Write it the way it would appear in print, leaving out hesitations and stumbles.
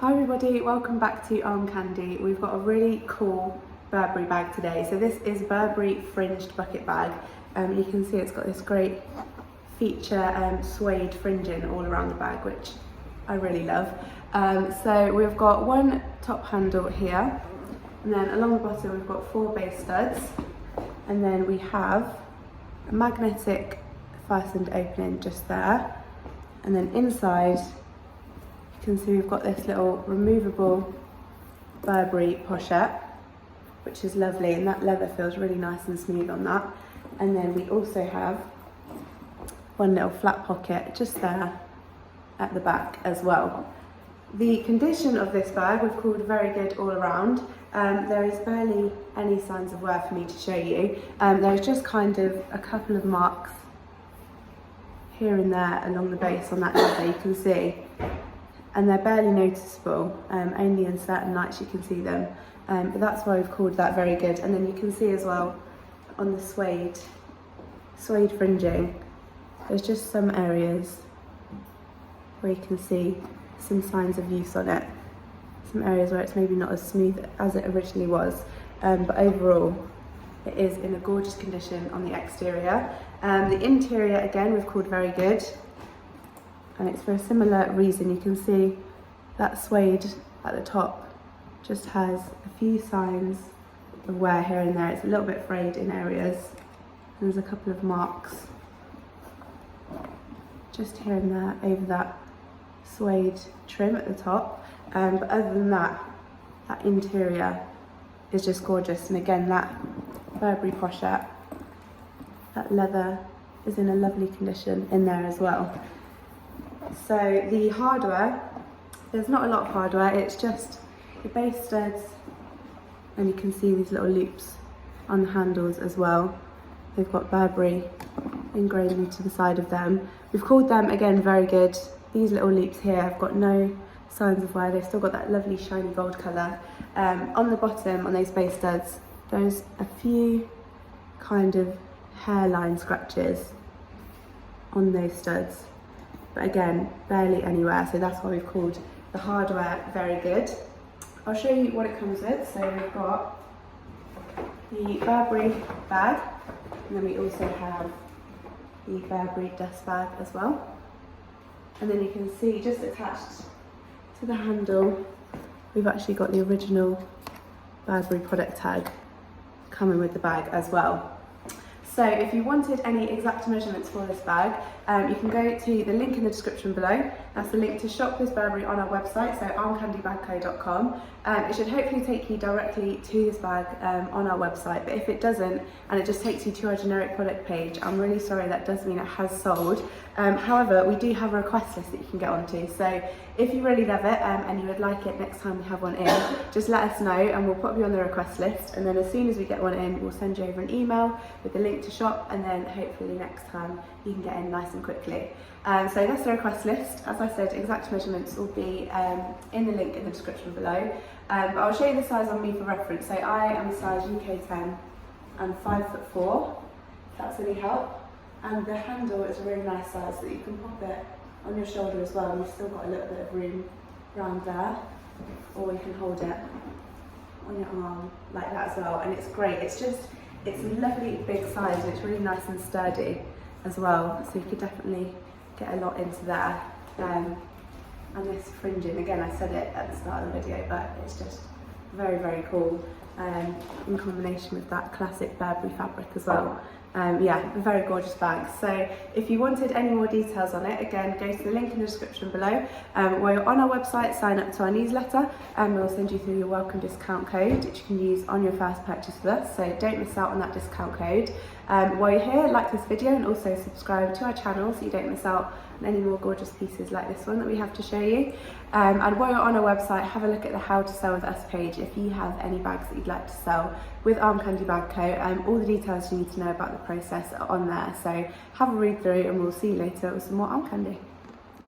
Hi everybody, welcome back to Arm Candy. We've got a really cool Burberry bag today. So this is Burberry Fringed bucket bag. You can see it's got this great feature suede fringing all around the bag, which I really love. So we've got one top handle here, and then along the bottom we've got 4 base studs, and then we have a magnetic fastened opening just there, and then inside you can see we've got this little removable Burberry pochette, which is lovely, and that leather feels really nice and smooth on that. And then we also have one little flat pocket just there at the back as well. The condition of this bag we've called very good all around. There is barely any signs of wear for me to show you. There's just kind of a couple of marks here and there along the base on that leather, you can see, and they're barely noticeable. Only in certain lights you can see them, but that's why we've called that very good. And then you can see as well on the suede fringing, there's just some areas where you can see some signs of use on it, some areas where it's maybe not as smooth as it originally was, but overall it is in a gorgeous condition on the exterior. The interior, again, we've called very good, and it's for a similar reason. You can see that suede at the top just has a few signs of wear here and there. It's a little bit frayed in areas, and there's a couple of marks just here and there over that suede trim at the top, but other than that, that interior is just gorgeous. And again, that Burberry pochette, that leather is in a lovely condition in there as well. So the hardware, there's not a lot of hardware, it's just the base studs, and you can see these little loops on the handles as well. They've got Burberry engraved into the side of them. We've called them, again, very good. These little loops here have got no signs of wear. They've still got that lovely shiny gold colour. On the bottom, on those base studs, there's a few kind of hairline scratches on those studs, but again, barely anywhere, so that's why we've called the hardware very good. I'll show you what it comes with. So we've got the Burberry bag, and then we also have the Burberry dust bag as well. And then you can see just attached to the handle, we've actually got the original Burberry product tag coming with the bag as well. So if you wanted any exact measurements for this bag, you can go to the link in the description below. That's the link to shop this Burberry on our website, so armcandybagco.com. It should hopefully take you directly to this bag on our website, but if it doesn't, and it just takes you to our generic product page, I'm really sorry, that does mean it has sold. However, we do have a request list that you can get onto, so if you really love it and you would like it next time we have one in, just let us know and we'll put you on the request list, and then as soon as we get one in, we'll send you over an email with the link to shop, and then hopefully next time you can get in nice and quickly. So that's the request list. As I said, exact measurements will be in the link in the description below, but I'll show you the size on me for reference. So I am a size UK 10 and 5'4", if that's any help, and the handle is a really nice size so that you can pop it on your shoulder as well, and you've still got a little bit of room around there, or you can hold it on your arm like that as well, and it's great. It's a lovely big size, and it's really nice and sturdy as well, so you could definitely get a lot into there. And this fringing, again, I said it at the start of the video, but it's just very, very cool, in combination with that classic Burberry fabric as well. Yeah, a very gorgeous bag. So if you wanted any more details on it, again, go to the link in the description below. While you're on our website, sign up to our newsletter, and we'll send you through your welcome discount code, which you can use on your first purchase with us, so don't miss out on that discount code. While you're here, like this video and also subscribe to our channel so you don't miss out on any more gorgeous pieces like this one that we have to show you. And while you're on our website, have a look at the How to Sell With Us page if you have any bags that you'd like to sell with Arm Candy Bag Co. All the details you need to know about the process are on there, so have a read through, and we'll see you later with some more Arm Candy.